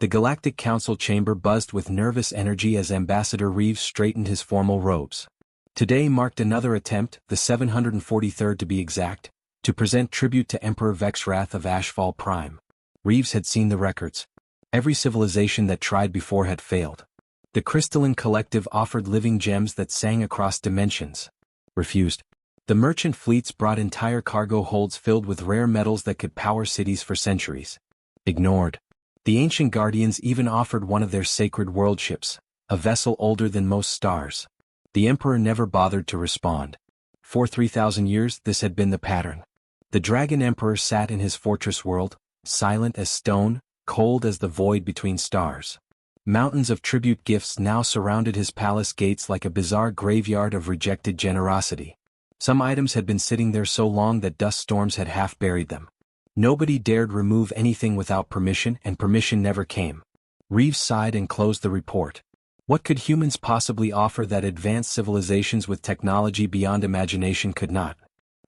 The Galactic Council chamber buzzed with nervous energy as Ambassador Reeves straightened his formal robes. Today marked another attempt, the 743rd to be exact, to present tribute to Emperor Vexwrath of Ashfall Prime. Reeves had seen the records. Every civilization that tried before had failed. The Crystalline Collective offered living gems that sang across dimensions. Refused. The merchant fleets brought entire cargo holds filled with rare metals that could power cities for centuries. Ignored. The ancient Guardians even offered one of their sacred world ships, a vessel older than most stars. The Emperor never bothered to respond. For 3,000 years this had been the pattern. The Dragon Emperor sat in his fortress world, silent as stone, cold as the void between stars. Mountains of tribute gifts now surrounded his palace gates like a bizarre graveyard of rejected generosity. Some items had been sitting there so long that dust storms had half buried them. Nobody dared remove anything without permission, and permission never came. Reeves sighed and closed the report. What could humans possibly offer that advanced civilizations with technology beyond imagination could not?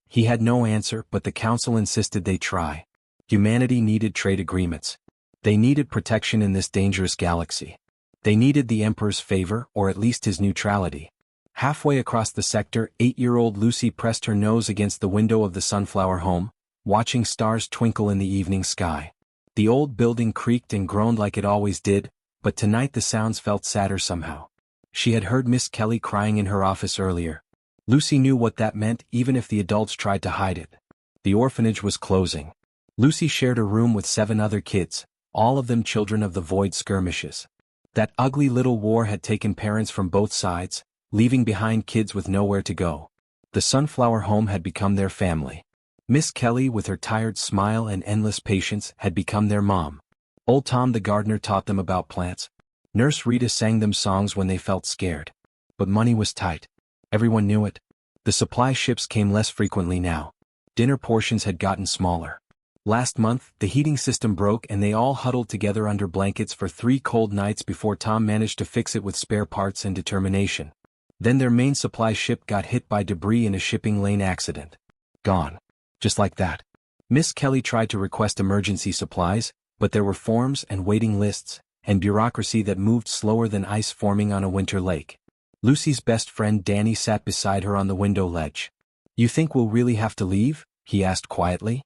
He had no answer, but the Council insisted they try. Humanity needed trade agreements. They needed protection in this dangerous galaxy. They needed the Emperor's favor, or at least his neutrality. Halfway across the sector, 8-year-old Lucy pressed her nose against the window of the Sunflower home, watching stars twinkle in the evening sky. The old building creaked and groaned like it always did, but tonight the sounds felt sadder somehow. She had heard Miss Kelly crying in her office earlier. Lucy knew what that meant even if the adults tried to hide it. The orphanage was closing. Lucy shared a room with 7 other kids, all of them children of the Void skirmishes. That ugly little war had taken parents from both sides, leaving behind kids with nowhere to go. The Sunflower home had become their family. Miss Kelly, with her tired smile and endless patience, had become their mom. Old Tom the gardener taught them about plants. Nurse Rita sang them songs when they felt scared. But money was tight. Everyone knew it. The supply ships came less frequently now. Dinner portions had gotten smaller. Last month, the heating system broke and they all huddled together under blankets for 3 cold nights before Tom managed to fix it with spare parts and determination. Then their main supply ship got hit by debris in a shipping lane accident. Gone. Just like that. Miss Kelly tried to request emergency supplies, but there were forms and waiting lists, and bureaucracy that moved slower than ice forming on a winter lake. Lucy's best friend Danny sat beside her on the window ledge. "You think we'll really have to leave?" he asked quietly.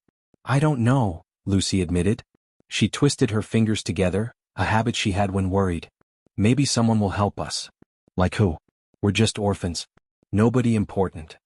"I don't know," Lucy admitted. She twisted her fingers together, a habit she had when worried. "Maybe someone will help us." "Like who?" "We're just orphans. Nobody important."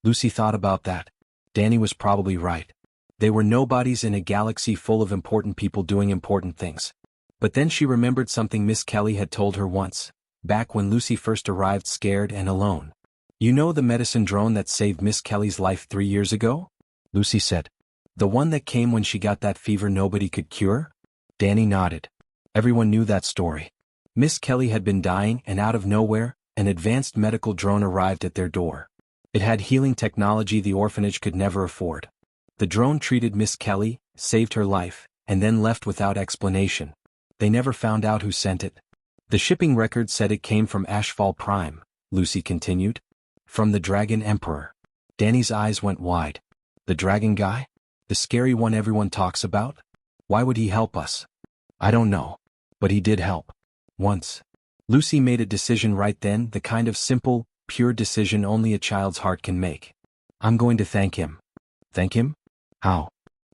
Lucy thought about that. Danny was probably right. They were nobodies in a galaxy full of important people doing important things. But then she remembered something Miss Kelly had told her once, back when Lucy first arrived scared and alone. "You know the medicine drone that saved Miss Kelly's life 3 years ago?" Lucy said. "The one that came when she got that fever nobody could cure?" Danny nodded. Everyone knew that story. Miss Kelly had been dying and out of nowhere, an advanced medical drone arrived at their door. It had healing technology the orphanage could never afford. The drone treated Miss Kelly, saved her life, and then left without explanation. They never found out who sent it. "The shipping record said it came from Ashfall Prime," Lucy continued. "From the Dragon Emperor." Danny's eyes went wide. "The dragon guy? The scary one everyone talks about? Why would he help us?" "I don't know. But he did help. Once." Lucy made a decision right then, the kind of simple, pure decision only a child's heart can make. "I'm going to thank him." "Thank him? How?"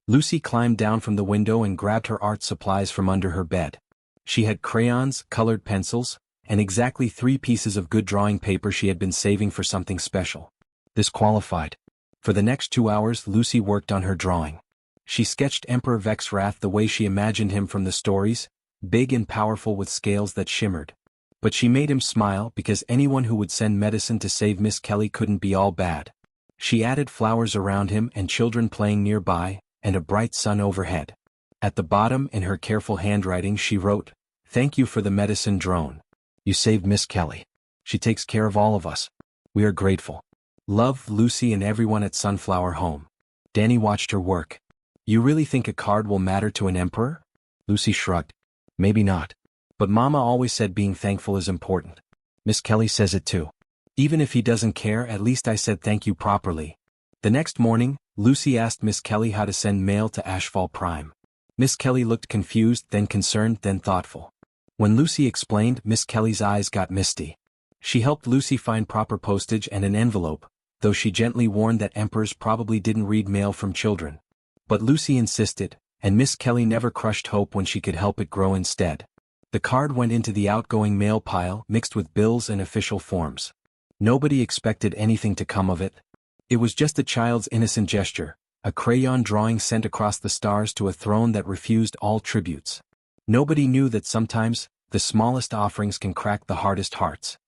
Lucy climbed down from the window and grabbed her art supplies from under her bed. She had crayons, colored pencils, and exactly 3 pieces of good drawing paper she had been saving for something special. This qualified. For the next 2 hours Lucy worked on her drawing. She sketched Emperor Vexwrath the way she imagined him from the stories, big and powerful with scales that shimmered. But she made him smile because anyone who would send medicine to save Miss Kelly couldn't be all bad. She added flowers around him and children playing nearby, and a bright sun overhead. At the bottom in her careful handwriting she wrote, "Thank you for the medicine drone. You saved Miss Kelly. She takes care of all of us. We are grateful. Love, Lucy and everyone at Sunflower Home." Danny watched her work. "You really think a card will matter to an emperor?" Lucy shrugged. "Maybe not. But Mama always said being thankful is important. Miss Kelly says it too. Even if he doesn't care, at least I said thank you properly." The next morning, Lucy asked Miss Kelly how to send mail to Ashfall Prime. Miss Kelly looked confused, then concerned, then thoughtful. When Lucy explained, Miss Kelly's eyes got misty. She helped Lucy find proper postage and an envelope, though she gently warned that emperors probably didn't read mail from children. But Lucy insisted, and Miss Kelly never crushed hope when she could help it grow instead. The card went into the outgoing mail pile mixed with bills and official forms. Nobody expected anything to come of it. It was just a child's innocent gesture, a crayon drawing sent across the stars to a throne that refused all tributes. Nobody knew that sometimes, the smallest offerings can crack the hardest hearts.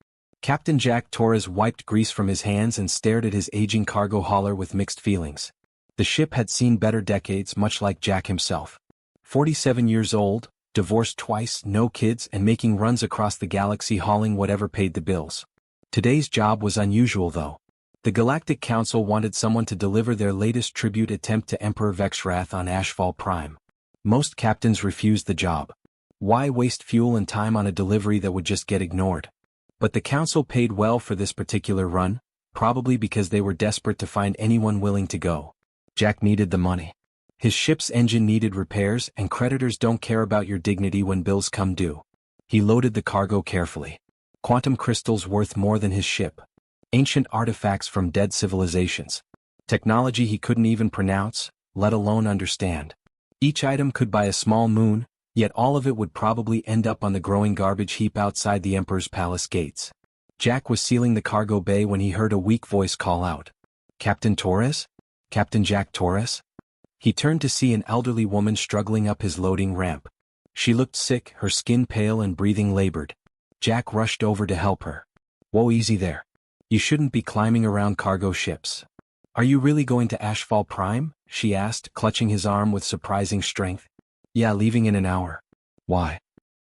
Captain Jack Torres wiped grease from his hands and stared at his aging cargo hauler with mixed feelings. The ship had seen better decades, much like Jack himself. 47 years old, divorced twice, no kids, and making runs across the galaxy hauling whatever paid the bills. Today's job was unusual though. The Galactic Council wanted someone to deliver their latest tribute attempt to Emperor Vexwrath on HFY Prime. Most captains refused the job. Why waste fuel and time on a delivery that would just get ignored? But the council paid well for this particular run, probably because they were desperate to find anyone willing to go. Jack needed the money. His ship's engine needed repairs, and creditors don't care about your dignity when bills come due. He loaded the cargo carefully. Quantum crystals worth more than his ship. Ancient artifacts from dead civilizations. Technology he couldn't even pronounce, let alone understand. Each item could buy a small moon, yet all of it would probably end up on the growing garbage heap outside the Emperor's palace gates. Jack was sealing the cargo bay when he heard a weak voice call out. "Captain Torres? Captain Jack Torres?" He turned to see an elderly woman struggling up his loading ramp. She looked sick, her skin pale and breathing labored. Jack rushed over to help her. "Whoa, easy there. You shouldn't be climbing around cargo ships." "Are you really going to HFY Prime?" she asked, clutching his arm with surprising strength. "Yeah, leaving in an hour." "Why?"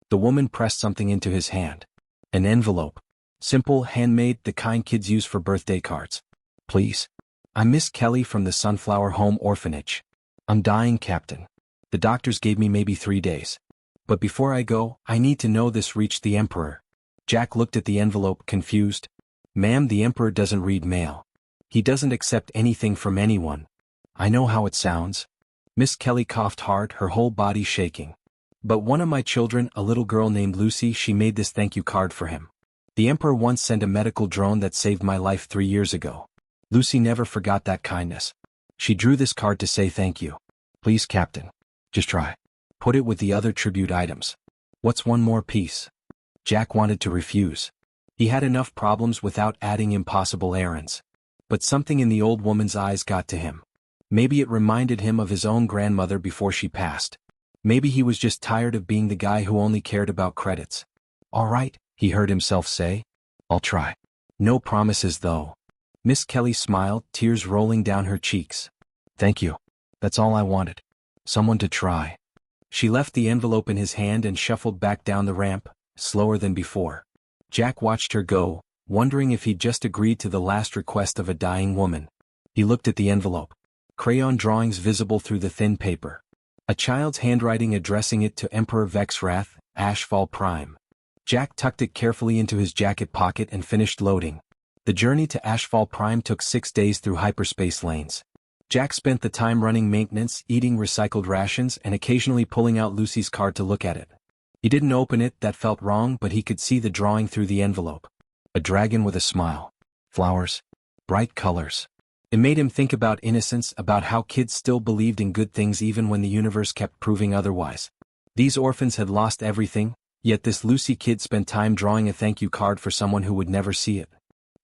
The woman pressed something into his hand. An envelope. Simple, handmade, the kind kids use for birthday cards. "Please. I'm Miss Kelly from the Sunflower Home Orphanage. I'm dying, Captain. The doctors gave me maybe 3 days. But before I go, I need to know this reached the Emperor." Jack looked at the envelope, confused. "Ma'am, the Emperor doesn't read mail. He doesn't accept anything from anyone." "I know how it sounds." Miss Kelly coughed hard, her whole body shaking. "But one of my children, a little girl named Lucy, she made this thank you card for him. The Emperor once sent a medical drone that saved my life 3 years ago. Lucy never forgot that kindness. She drew this card to say thank you. Please, Captain. Just try. Put it with the other tribute items." "What's one more piece?" Jack wanted to refuse. He had enough problems without adding impossible errands. But something in the old woman's eyes got to him. Maybe it reminded him of his own grandmother before she passed. Maybe he was just tired of being the guy who only cared about credits. "All right," he heard himself say. "I'll try. No promises though." Miss Kelly smiled, tears rolling down her cheeks. "Thank you. That's all I wanted. Someone to try." She left the envelope in his hand and shuffled back down the ramp, slower than before. Jack watched her go, wondering if he'd just agreed to the last request of a dying woman. He looked at the envelope. Crayon drawings visible through the thin paper. A child's handwriting addressing it to Emperor Vexwrath, HFY Prime. Jack tucked it carefully into his jacket pocket and finished loading. The journey to HFY Prime took 6 days through hyperspace lanes. Jack spent the time running maintenance, eating recycled rations, and occasionally pulling out Lucy's card to look at it. He didn't open it, that felt wrong, but he could see the drawing through the envelope. A dragon with a smile. Flowers. Bright colors. It made him think about innocence, about how kids still believed in good things even when the universe kept proving otherwise. These orphans had lost everything, yet this Lucy kid spent time drawing a thank you card for someone who would never see it.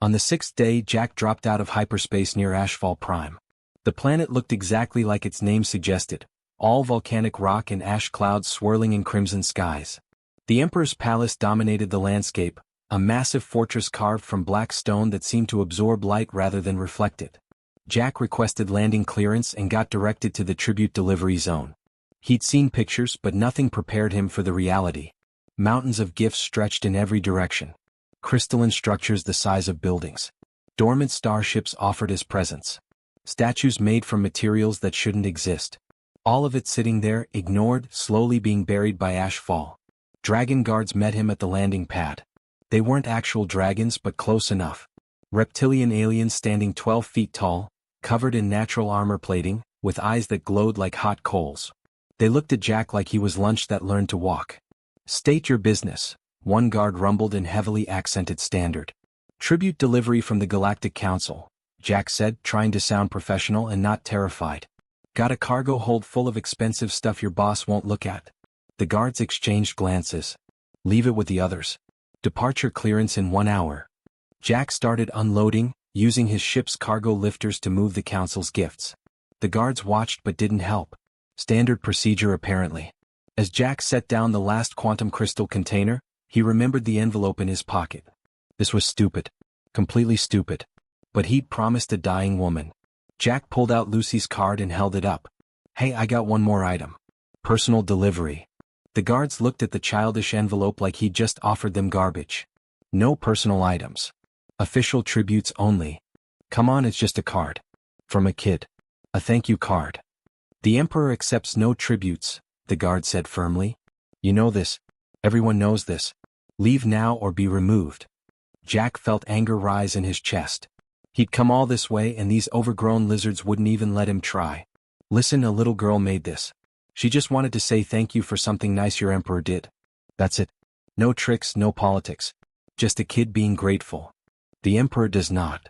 On the 6th day, Jack dropped out of hyperspace near HFY Prime. The planet looked exactly like its name suggested, all volcanic rock and ash clouds swirling in crimson skies. The Emperor's palace dominated the landscape, a massive fortress carved from black stone that seemed to absorb light rather than reflect it. Jack requested landing clearance and got directed to the tribute delivery zone. He'd seen pictures, but nothing prepared him for the reality. Mountains of gifts stretched in every direction. Crystalline structures the size of buildings. Dormant starships offered his presence. Statues made from materials that shouldn't exist. All of it sitting there, ignored, slowly being buried by ashfall. Dragon guards met him at the landing pad. They weren't actual dragons, but close enough. Reptilian aliens standing 12 feet tall, covered in natural armor plating, with eyes that glowed like hot coals. They looked at Jack like he was lunch that learned to walk. "State your business," one guard rumbled in heavily accented standard. "Tribute delivery from the Galactic Council," Jack said, trying to sound professional and not terrified. "Got a cargo hold full of expensive stuff your boss won't look at." The guards exchanged glances. "Leave it with the others. Departure clearance in 1 hour." Jack started unloading, using his ship's cargo lifters to move the council's gifts. The guards watched but didn't help. Standard procedure apparently. As Jack set down the last quantum crystal container, he remembered the envelope in his pocket. This was stupid. Completely stupid. But he'd promised a dying woman. Jack pulled out Lucy's card and held it up. "Hey, I got one more item. Personal delivery." The guards looked at the childish envelope like he'd just offered them garbage. "No personal items. Official tributes only." "Come on, it's just a card. From a kid. A thank you card." "The Emperor accepts no tributes," the guard said firmly. "You know this. Everyone knows this. Leave now or be removed." Jack felt anger rise in his chest. He'd come all this way and these overgrown lizards wouldn't even let him try. "Listen, a little girl made this. She just wanted to say thank you for something nice your Emperor did. That's it. No tricks, no politics. Just a kid being grateful." "The Emperor does not."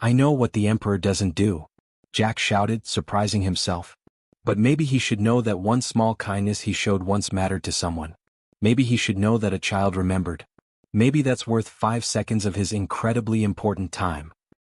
"I know what the Emperor doesn't do," Jack shouted, surprising himself. "But maybe he should know that one small kindness he showed once mattered to someone. Maybe he should know that a child remembered. Maybe that's worth 5 seconds of his incredibly important time."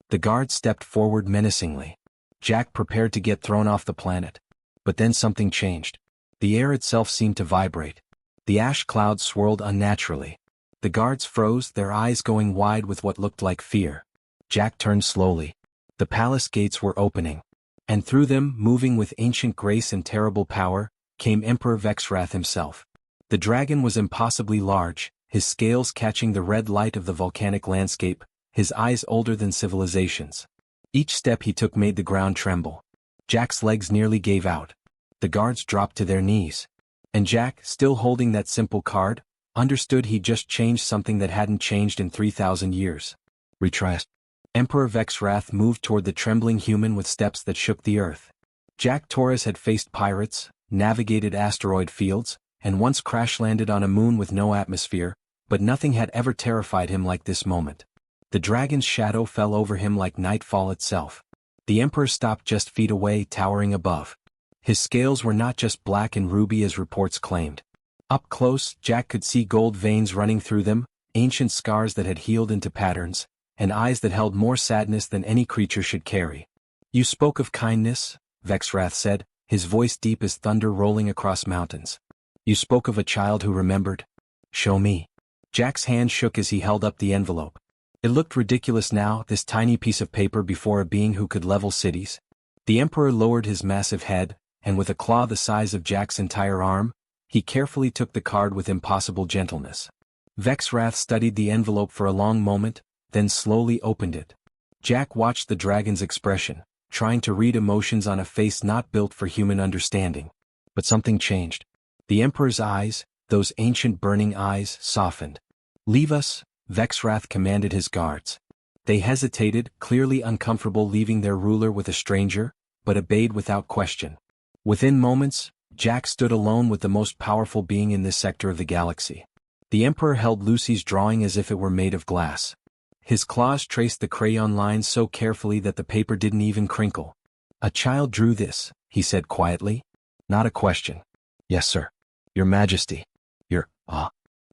The guard stepped forward menacingly. Jack prepared to get thrown off the planet. But then something changed. The air itself seemed to vibrate. The ash clouds swirled unnaturally. The guards froze, their eyes going wide with what looked like fear. Jack turned slowly. The palace gates were opening. And through them, moving with ancient grace and terrible power, came Emperor Vexwrath himself. The dragon was impossibly large, his scales catching the red light of the volcanic landscape, his eyes older than civilizations. Each step he took made the ground tremble. Jack's legs nearly gave out. The guards dropped to their knees. And Jack, still holding that simple card, understood he'd just changed something that hadn't changed in 3,000 years. "Retry." Emperor Vexwrath moved toward the trembling human with steps that shook the earth. Jack Torres had faced pirates, navigated asteroid fields, and once crash-landed on a moon with no atmosphere, but nothing had ever terrified him like this moment. The dragon's shadow fell over him like nightfall itself. The Emperor stopped just feet away, towering above. His scales were not just black and ruby as reports claimed. Up close, Jack could see gold veins running through them, ancient scars that had healed into patterns, and eyes that held more sadness than any creature should carry. "You spoke of kindness," Vexwrath said, his voice deep as thunder rolling across mountains. "You spoke of a child who remembered. Show me." Jack's hand shook as he held up the envelope. It looked ridiculous now, this tiny piece of paper before a being who could level cities. The Emperor lowered his massive head, and with a claw the size of Jack's entire arm, he carefully took the card with impossible gentleness. Vexwrath studied the envelope for a long moment, then slowly opened it. Jack watched the dragon's expression, trying to read emotions on a face not built for human understanding. But something changed. The Emperor's eyes, those ancient burning eyes, softened. "Leave us," Vexwrath commanded his guards. They hesitated, clearly uncomfortable leaving their ruler with a stranger, but obeyed without question. Within moments, Jack stood alone with the most powerful being in this sector of the galaxy. The Emperor held Lucy's drawing as if it were made of glass. His claws traced the crayon lines so carefully that the paper didn't even crinkle. "A child drew this," he said quietly. "Not a question." "Yes, sir. Your Majesty."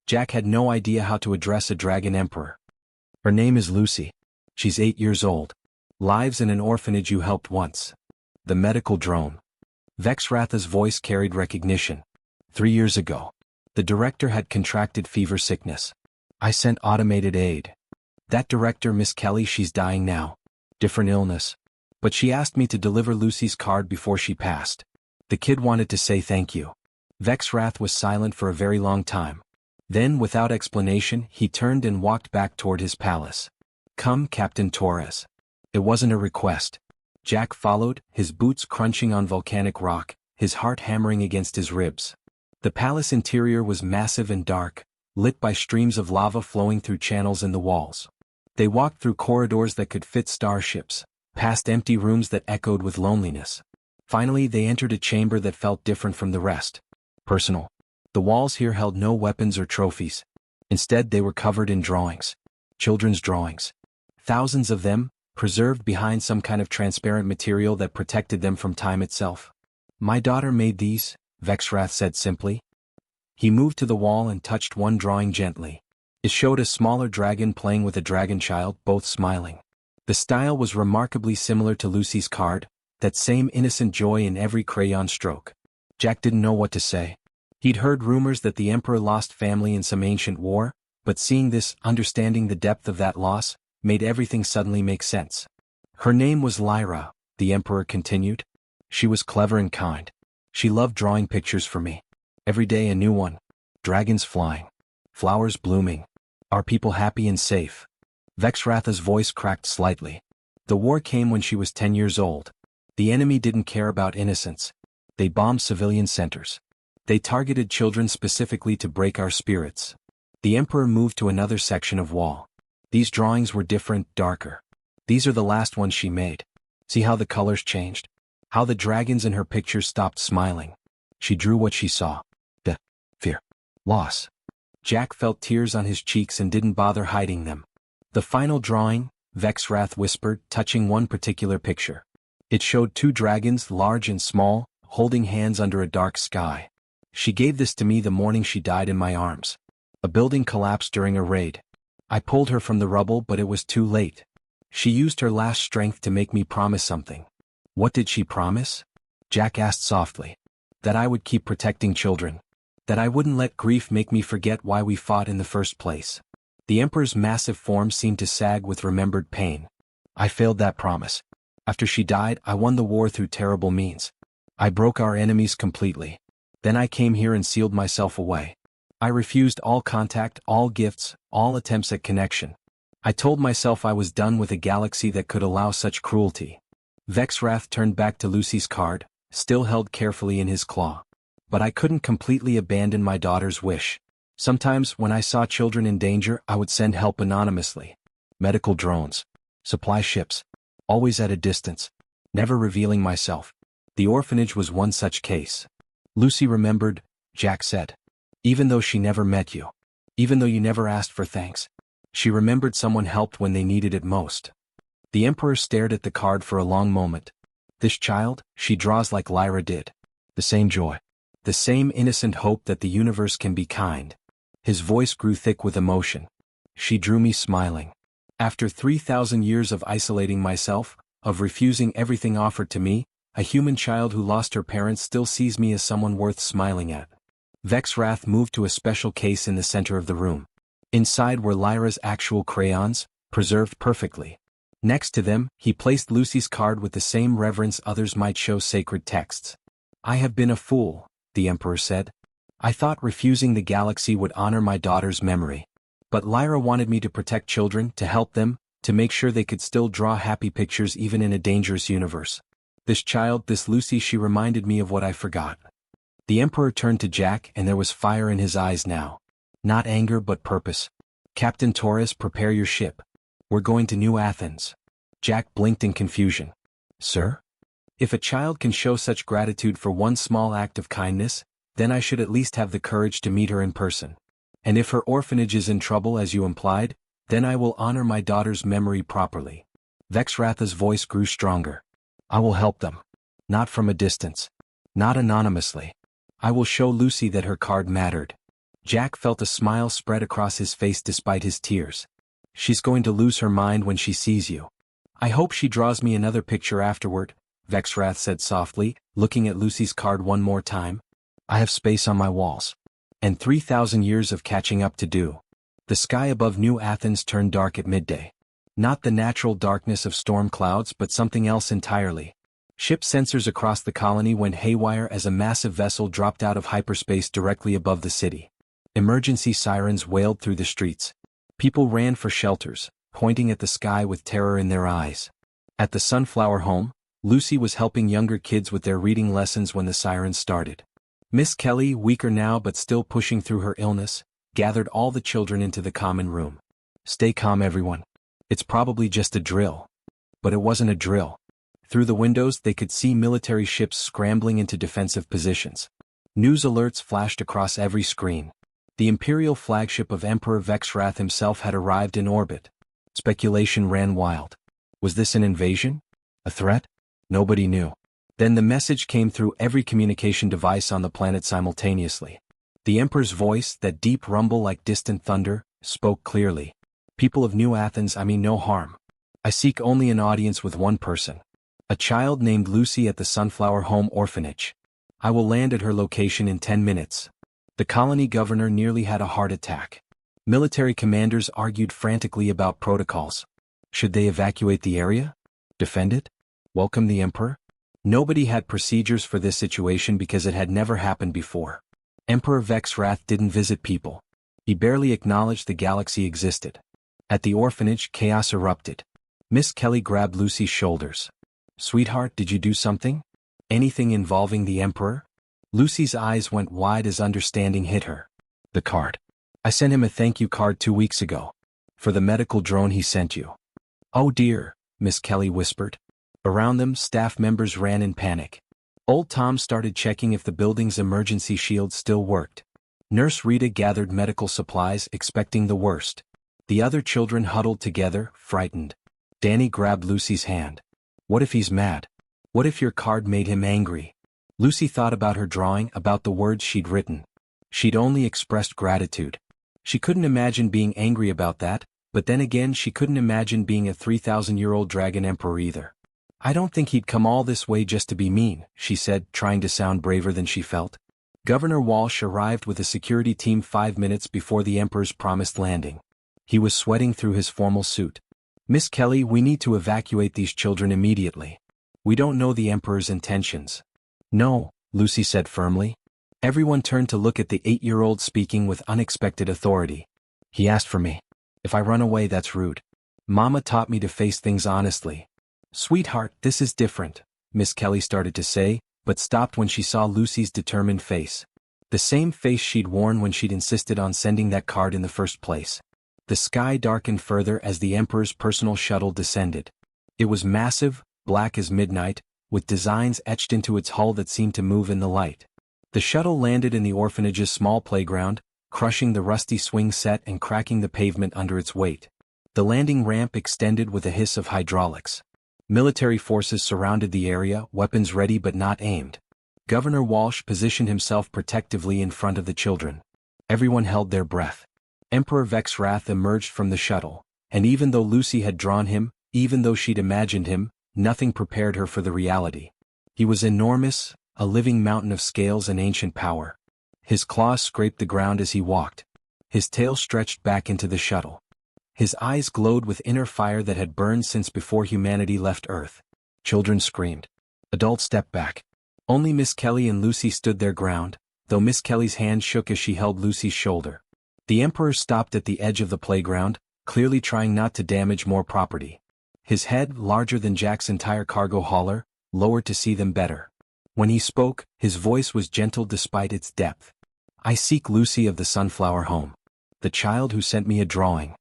Jack had no idea how to address a dragon emperor. "Her name is Lucy. She's 8 years old. Lives in an orphanage you helped once." The medical drone. Vexwrath's voice carried recognition. 3 years ago. The director had contracted fever sickness. I sent automated aid. That director, Miss Kelly, she's dying now. Different illness. But she asked me to deliver Lucy's card before she passed. The kid wanted to say thank you." Vexwrath was silent for a very long time. Then, without explanation, he turned and walked back toward his palace. "Come, Captain Torres." It wasn't a request. Jack followed, his boots crunching on volcanic rock, his heart hammering against his ribs. The palace interior was massive and dark, lit by streams of lava flowing through channels in the walls. They walked through corridors that could fit starships, past empty rooms that echoed with loneliness. Finally, they entered a chamber that felt different from the rest. Personal. The walls here held no weapons or trophies. Instead, they were covered in drawings. Children's drawings. Thousands of them, preserved behind some kind of transparent material that protected them from time itself. My daughter made these, Vexwrath said simply. He moved to the wall and touched one drawing gently. It showed a smaller dragon playing with a dragon child, both smiling. The style was remarkably similar to Lucy's card, that same innocent joy in every crayon stroke. Jack didn't know what to say. He'd heard rumors that the Emperor lost family in some ancient war, but seeing this, understanding the depth of that loss, made everything suddenly make sense. Her name was Lyra, the Emperor continued. She was clever and kind. She loved drawing pictures for me. Every day a new one. Dragons flying. Flowers blooming. Our people happy and safe. Vexwrath's voice cracked slightly. The war came when she was 10 years old. The enemy didn't care about innocence. They bombed civilian centers. They targeted children specifically to break our spirits. The Emperor moved to another section of wall. These drawings were different, darker. These are the last ones she made. See how the colors changed? How the dragons in her pictures stopped smiling. She drew what she saw. Fear. Loss. Jack felt tears on his cheeks and didn't bother hiding them. The final drawing, Vexwrath whispered, touching one particular picture. It showed two dragons, large and small, holding hands under a dark sky. She gave this to me the morning she died in my arms. A building collapsed during a raid. I pulled her from the rubble, but it was too late. She used her last strength to make me promise something. What did she promise? Jack asked softly. That I would keep protecting children. That I wouldn't let grief make me forget why we fought in the first place. The Emperor's massive form seemed to sag with remembered pain. I failed that promise. After she died, I won the war through terrible means. I broke our enemies completely. Then I came here and sealed myself away. I refused all contact, all gifts, all attempts at connection. I told myself I was done with a galaxy that could allow such cruelty. Vexwrath turned back to Lucy's card, still held carefully in his claw. But I couldn't completely abandon my daughter's wish. Sometimes, when I saw children in danger, I would send help anonymously. Medical drones. Supply ships. Always at a distance. Never revealing myself. The orphanage was one such case. Lucy remembered, Jack said. Even though she never met you. Even though you never asked for thanks. She remembered someone helped when they needed it most. The Emperor stared at the card for a long moment. This child, she draws like Lyra did. The same joy. The same innocent hope that the universe can be kind. His voice grew thick with emotion. She drew me smiling. After 3,000 years of isolating myself, of refusing everything offered to me, a human child who lost her parents still sees me as someone worth smiling at. Vexwrath moved to a special case in the center of the room. Inside were Lyra's actual crayons, preserved perfectly. Next to them, he placed Lucy's card with the same reverence others might show sacred texts. I have been a fool, the Emperor said. I thought refusing the galaxy would honor my daughter's memory. But Lyra wanted me to protect children, to help them, to make sure they could still draw happy pictures even in a dangerous universe. This child, this Lucy, she reminded me of what I forgot. The Emperor turned to Jack and there was fire in his eyes now. Not anger but purpose. Captain Torres, prepare your ship. We're going to New Athens. Jack blinked in confusion. Sir? If a child can show such gratitude for one small act of kindness, then I should at least have the courage to meet her in person. And if her orphanage is in trouble as you implied, then I will honor my daughter's memory properly. Vexwrath's voice grew stronger. I will help them. Not from a distance. Not anonymously. I will show Lucy that her card mattered. Jack felt a smile spread across his face despite his tears. She's going to lose her mind when she sees you. I hope she draws me another picture afterward, Vexwrath said softly, looking at Lucy's card one more time. I have space on my walls. And 3,000 years of catching up to do. The sky above New Athens turned dark at midday. Not the natural darkness of storm clouds but something else entirely. Ship sensors across the colony went haywire as a massive vessel dropped out of hyperspace directly above the city. Emergency sirens wailed through the streets. People ran for shelters, pointing at the sky with terror in their eyes. At the Sunflower home, Lucy was helping younger kids with their reading lessons when the sirens started. Miss Kelly, weaker now but still pushing through her illness, gathered all the children into the common room. Stay calm everyone. It's probably just a drill. But it wasn't a drill. Through the windows they could see military ships scrambling into defensive positions. News alerts flashed across every screen. The Imperial flagship of Emperor Vexrath himself had arrived in orbit. Speculation ran wild. Was this an invasion? A threat? Nobody knew. Then the message came through every communication device on the planet simultaneously. The Emperor's voice, that deep rumble like distant thunder, spoke clearly. People of New Athens, I mean no harm. I seek only an audience with one person. A child named Lucy at the Sunflower Home Orphanage. I will land at her location in 10 minutes. The colony governor nearly had a heart attack. Military commanders argued frantically about protocols. Should they evacuate the area? Defend it? Welcome the Emperor? Nobody had procedures for this situation because it had never happened before. Emperor Vexrath didn't visit people. He barely acknowledged the galaxy existed. At the orphanage, chaos erupted. Miss Kelly grabbed Lucy's shoulders. Sweetheart, did you do something? Anything involving the Emperor? Lucy's eyes went wide as understanding hit her. The card. I sent him a thank you card 2 weeks ago. For the medical drone he sent you. Oh dear, Miss Kelly whispered. Around them, staff members ran in panic. Old Tom started checking if the building's emergency shield still worked. Nurse Rita gathered medical supplies, expecting the worst. The other children huddled together, frightened. Danny grabbed Lucy's hand. What if he's mad? What if your card made him angry? Lucy thought about her drawing, about the words she'd written. She'd only expressed gratitude. She couldn't imagine being angry about that, but then again she couldn't imagine being a 3,000-year-old dragon emperor either. I don't think he'd come all this way just to be mean, she said, trying to sound braver than she felt. Governor Walsh arrived with a security team 5 minutes before the Emperor's promised landing. He was sweating through his formal suit. Miss Kelly, we need to evacuate these children immediately. We don't know the Emperor's intentions. No, Lucy said firmly. Everyone turned to look at the 8-year-old speaking with unexpected authority. He asked for me. If I run away, that's rude. Mama taught me to face things honestly. Sweetheart, this is different, Miss Kelly started to say, but stopped when she saw Lucy's determined face. The same face she'd worn when she'd insisted on sending that card in the first place. The sky darkened further as the Emperor's personal shuttle descended. It was massive, black as midnight, with designs etched into its hull that seemed to move in the light. The shuttle landed in the orphanage's small playground, crushing the rusty swing set and cracking the pavement under its weight. The landing ramp extended with a hiss of hydraulics. Military forces surrounded the area, weapons ready but not aimed. Governor Walsh positioned himself protectively in front of the children. Everyone held their breath. Emperor Vexrath emerged from the shuttle, and even though Lucy had drawn him, even though she'd imagined him, nothing prepared her for the reality. He was enormous, a living mountain of scales and ancient power. His claws scraped the ground as he walked. His tail stretched back into the shuttle. His eyes glowed with inner fire that had burned since before humanity left Earth. Children screamed. Adults stepped back. Only Miss Kelly and Lucy stood their ground, though Miss Kelly's hand shook as she held Lucy's shoulder. The Emperor stopped at the edge of the playground, clearly trying not to damage more property. His head, larger than Jack's entire cargo hauler, lowered to see them better. When he spoke, his voice was gentle despite its depth. I seek Lucy of the Sunflower Home. The child who sent me a drawing.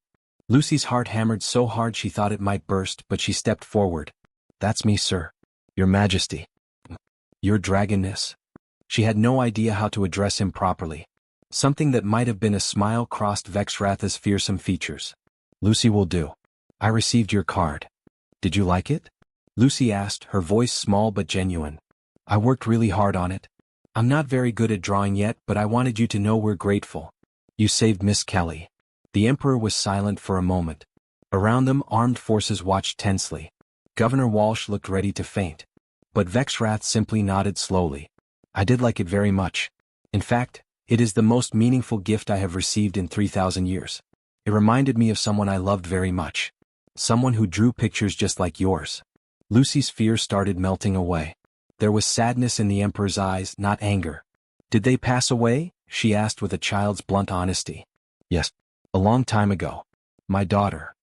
Lucy's heart hammered so hard she thought it might burst, but she stepped forward. That's me, sir. Your Majesty. Your Dragonness. She had no idea how to address him properly. Something that might have been a smile crossed Vexrath's fearsome features. Lucy will do. I received your card. Did you like it? Lucy asked, her voice small but genuine. I worked really hard on it. I'm not very good at drawing yet, but I wanted you to know we're grateful. You saved Miss Kelly. The Emperor was silent for a moment. Around them, armed forces watched tensely. Governor Walsh looked ready to faint. But Vexrath simply nodded slowly. I did like it very much. In fact, it is the most meaningful gift I have received in 3,000 years. It reminded me of someone I loved very much. Someone who drew pictures just like yours. Lucy's fear started melting away. There was sadness in the Emperor's eyes, not anger. Did they pass away? She asked with a child's blunt honesty. Yes. A long time ago. My daughter.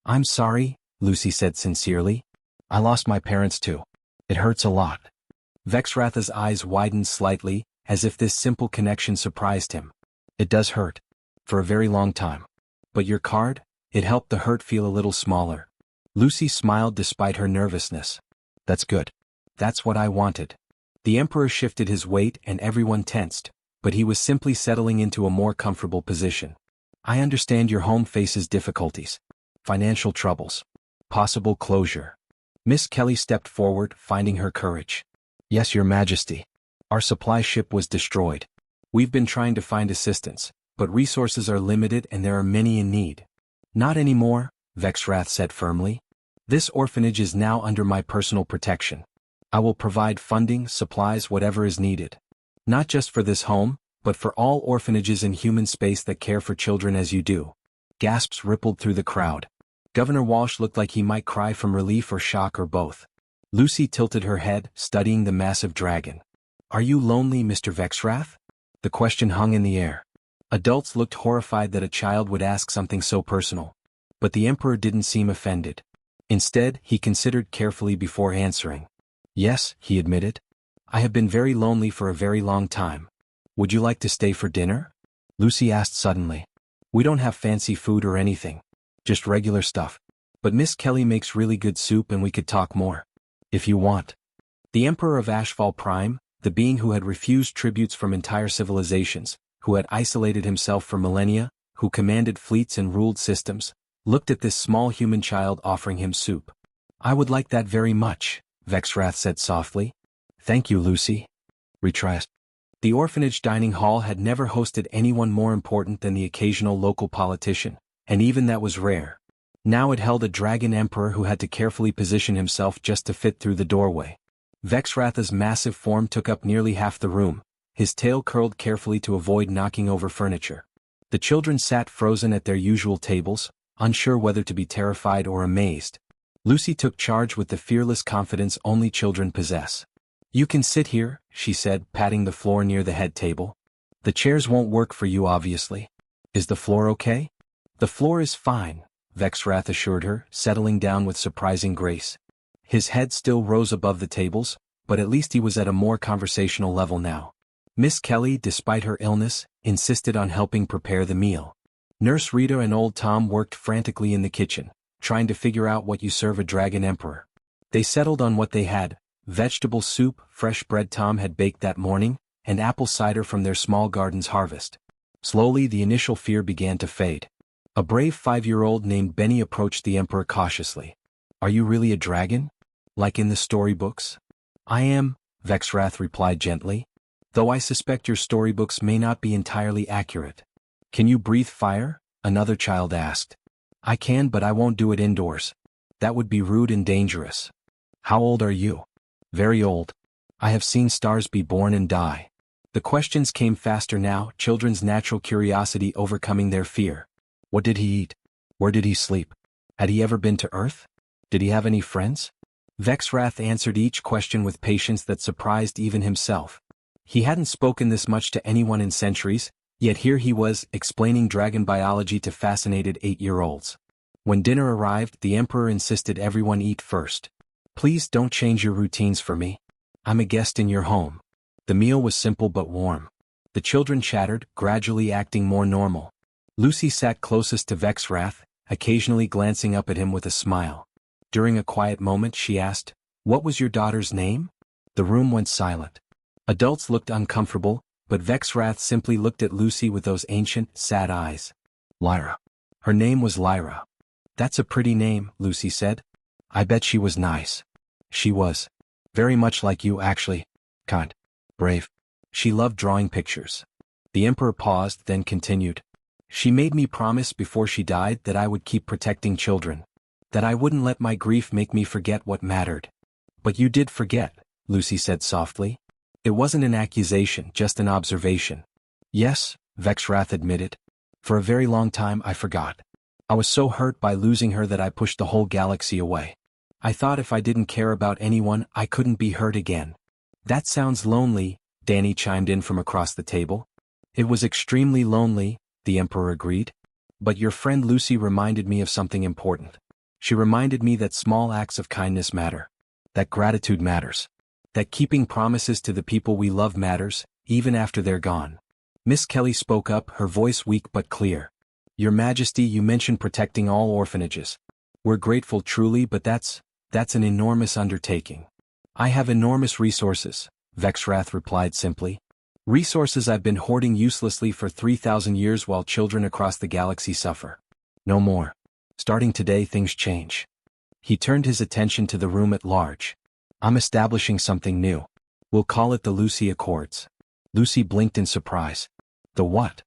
I'm sorry, Lucy said sincerely. I lost my parents too. It hurts a lot. Vexrath's eyes widened slightly, as if this simple connection surprised him. It does hurt. For a very long time. But your card? It helped the hurt feel a little smaller. Lucy smiled despite her nervousness. That's good. That's what I wanted. The Emperor shifted his weight and everyone tensed, but he was simply settling into a more comfortable position. I understand your home faces difficulties. Financial troubles. Possible closure. Miss Kelly stepped forward, finding her courage. Yes, Your Majesty. Our supply ship was destroyed. We've been trying to find assistance, but resources are limited and there are many in need. Not anymore, Vexwrath said firmly. This orphanage is now under my personal protection. I will provide funding, supplies, whatever is needed. Not just for this home, but for all orphanages in human space that care for children as you do. Gasps rippled through the crowd. Governor Walsh looked like he might cry from relief or shock or both. Lucy tilted her head, studying the massive dragon. Are you lonely, Mr. Vexwrath? The question hung in the air. Adults looked horrified that a child would ask something so personal. But the Emperor didn't seem offended. Instead, he considered carefully before answering. Yes, he admitted. I have been very lonely for a very long time. Would you like to stay for dinner? Lucy asked suddenly. We don't have fancy food or anything. Just regular stuff. But Miss Kelly makes really good soup and we could talk more. If you want. The Emperor of Ashfall Prime, the being who had refused tributes from entire civilizations, who had isolated himself for millennia, who commanded fleets and ruled systems, looked at this small human child offering him soup. I would like that very much, Vexwrath said softly. Thank you, Lucy. Retraced. The orphanage dining hall had never hosted anyone more important than the occasional local politician, and even that was rare. Now it held a dragon emperor who had to carefully position himself just to fit through the doorway. Vexwrath's massive form took up nearly half the room, his tail curled carefully to avoid knocking over furniture. The children sat frozen at their usual tables, unsure whether to be terrified or amazed. Lucy took charge with the fearless confidence only children possess. You can sit here, she said, patting the floor near the head table. The chairs won't work for you obviously. Is the floor okay? The floor is fine, Vexwrath assured her, settling down with surprising grace. His head still rose above the tables, but at least he was at a more conversational level now. Miss Kelly, despite her illness, insisted on helping prepare the meal. Nurse Rita and old Tom worked frantically in the kitchen, trying to figure out what you serve a dragon emperor. They settled on what they had, vegetable soup, fresh bread Tom had baked that morning, and apple cider from their small garden's harvest. Slowly the initial fear began to fade. A brave 5-year-old named Benny approached the emperor cautiously. Are you really a dragon? Like in the storybooks? I am, Vexwrath replied gently. Though I suspect your storybooks may not be entirely accurate. Can you breathe fire? Another child asked. I can, but I won't do it indoors. That would be rude and dangerous. How old are you? Very old. I have seen stars be born and die. The questions came faster now, children's natural curiosity overcoming their fear. What did he eat? Where did he sleep? Had he ever been to Earth? Did he have any friends? Vexwrath answered each question with patience that surprised even himself. He hadn't spoken this much to anyone in centuries, yet here he was, explaining dragon biology to fascinated 8-year-olds. When dinner arrived, the Emperor insisted everyone eat first. Please don't change your routines for me. I'm a guest in your home. The meal was simple but warm. The children chattered, gradually acting more normal. Lucy sat closest to Vexwrath, occasionally glancing up at him with a smile. During a quiet moment she asked, What was your daughter's name? The room went silent. Adults looked uncomfortable, but Vexwrath simply looked at Lucy with those ancient, sad eyes. Lyra. Her name was Lyra. That's a pretty name, Lucy said. I bet she was nice. She was. Very much like you actually. Kind. Brave. She loved drawing pictures. The Emperor paused, then continued. She made me promise before she died that I would keep protecting children. That I wouldn't let my grief make me forget what mattered. But you did forget, Lucy said softly. It wasn't an accusation, just an observation. Yes, Vexwrath admitted. For a very long time I forgot. I was so hurt by losing her that I pushed the whole galaxy away. I thought if I didn't care about anyone, I couldn't be hurt again. That sounds lonely, Danny chimed in from across the table. It was extremely lonely, the Emperor agreed. But your friend Lucy reminded me of something important. She reminded me that small acts of kindness matter. That gratitude matters. That keeping promises to the people we love matters, even after they're gone. Miss Kelly spoke up, her voice weak but clear. Your Majesty, you mentioned protecting all orphanages. We're grateful truly, but that's an enormous undertaking. I have enormous resources, Vexrath replied simply. Resources I've been hoarding uselessly for 3,000 years while children across the galaxy suffer. No more. Starting today things change. He turned his attention to the room at large. I'm establishing something new. We'll call it the Lucy Accords. Lucy blinked in surprise. The what?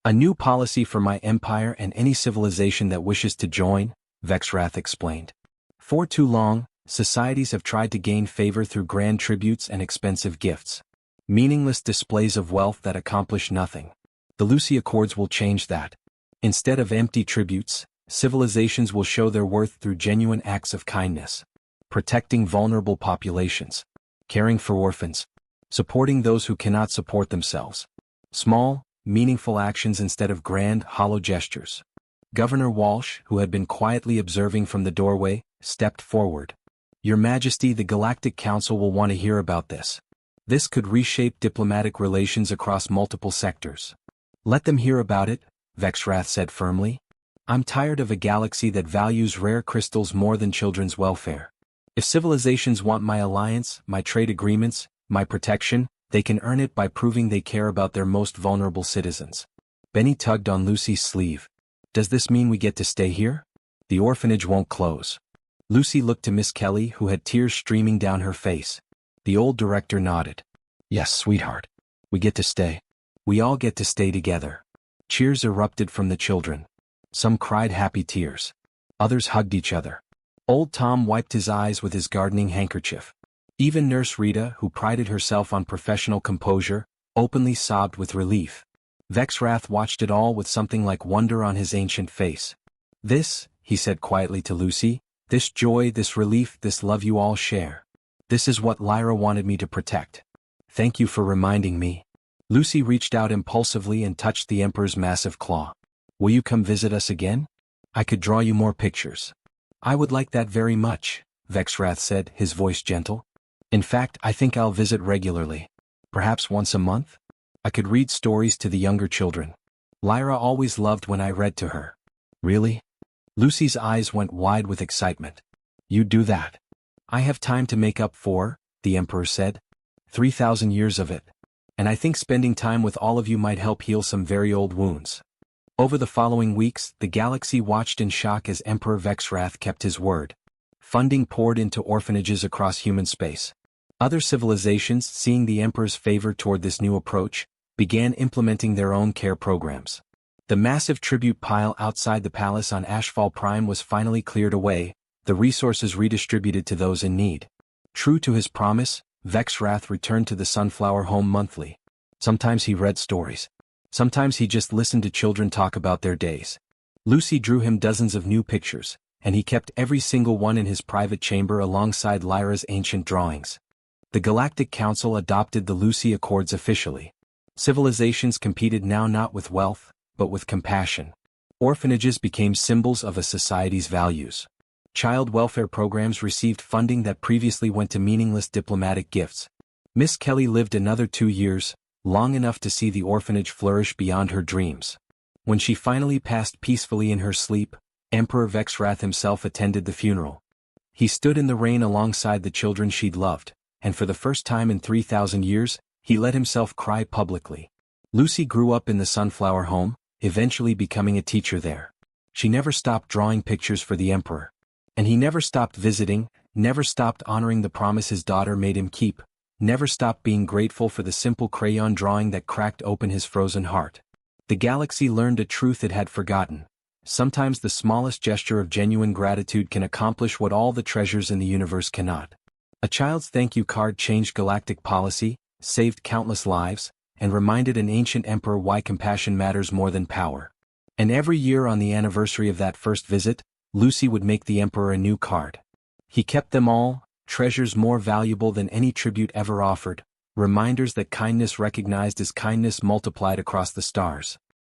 A new policy for my empire and any civilization that wishes to join, Vexrath explained. For too long, societies have tried to gain favor through grand tributes and expensive gifts. Meaningless displays of wealth that accomplish nothing. The Lucy Accords will change that. Instead of empty tributes, civilizations will show their worth through genuine acts of kindness. Protecting vulnerable populations. Caring for orphans. Supporting those who cannot support themselves. Small, meaningful actions instead of grand, hollow gestures. Governor Walsh, who had been quietly observing from the doorway, stepped forward. Your Majesty, the Galactic Council will want to hear about this. This could reshape diplomatic relations across multiple sectors. Let them hear about it, Vexrath said firmly. I'm tired of a galaxy that values rare crystals more than children's welfare. If civilizations want my alliance, my trade agreements, my protection, they can earn it by proving they care about their most vulnerable citizens. Benny tugged on Lucy's sleeve. Does this mean we get to stay here? The orphanage won't close. Lucy looked to Miss Kelly, who had tears streaming down her face. The old director nodded. Yes, sweetheart. We get to stay. We all get to stay together. Cheers erupted from the children. Some cried happy tears. Others hugged each other. Old Tom wiped his eyes with his gardening handkerchief. Even Nurse Rita, who prided herself on professional composure, openly sobbed with relief. Vexrath watched it all with something like wonder on his ancient face. This, he said quietly to Lucy, this joy, this relief, this love you all share. This is what Lyra wanted me to protect. Thank you for reminding me. Lucy reached out impulsively and touched the Emperor's massive claw. Will you come visit us again? I could draw you more pictures. I would like that very much, Vexrath said, his voice gentle. In fact, I think I'll visit regularly. Perhaps once a month? I could read stories to the younger children. Lyra always loved when I read to her. Really? Lucy's eyes went wide with excitement. You'd do that? I have time to make up for, the Emperor said. 3,000 years of it. And I think spending time with all of you might help heal some very old wounds. Over the following weeks, the galaxy watched in shock as Emperor Vexrath kept his word. Funding poured into orphanages across human space. Other civilizations, seeing the Emperor's favor toward this new approach, began implementing their own care programs. The massive tribute pile outside the palace on Ashfall Prime was finally cleared away, the resources redistributed to those in need. True to his promise, Vexrath returned to the Sunflower home monthly. Sometimes he read stories. Sometimes he just listened to children talk about their days. Lucy drew him dozens of new pictures, and he kept every single one in his private chamber alongside Lyra's ancient drawings. The Galactic Council adopted the Lucy Accords officially. Civilizations competed now not with wealth, but with compassion. Orphanages became symbols of a society's values. Child welfare programs received funding that previously went to meaningless diplomatic gifts. Miss Kelly lived another 2 years, long enough to see the orphanage flourish beyond her dreams. When she finally passed peacefully in her sleep, Emperor Vexrath himself attended the funeral. He stood in the rain alongside the children she'd loved, and for the first time in 3,000 years, he let himself cry publicly. Lucy grew up in the Sunflower home, eventually becoming a teacher there. She never stopped drawing pictures for the Emperor. And he never stopped visiting, never stopped honoring the promise his daughter made him keep, never stopped being grateful for the simple crayon drawing that cracked open his frozen heart. The galaxy learned a truth it had forgotten. Sometimes the smallest gesture of genuine gratitude can accomplish what all the treasures in the universe cannot. A child's thank you card changed galactic policy, saved countless lives, and reminded an ancient emperor why compassion matters more than power. And every year on the anniversary of that first visit, Lucy would make the Emperor a new card. He kept them all, treasures more valuable than any tribute ever offered, reminders that kindness recognized is kindness multiplied across the stars.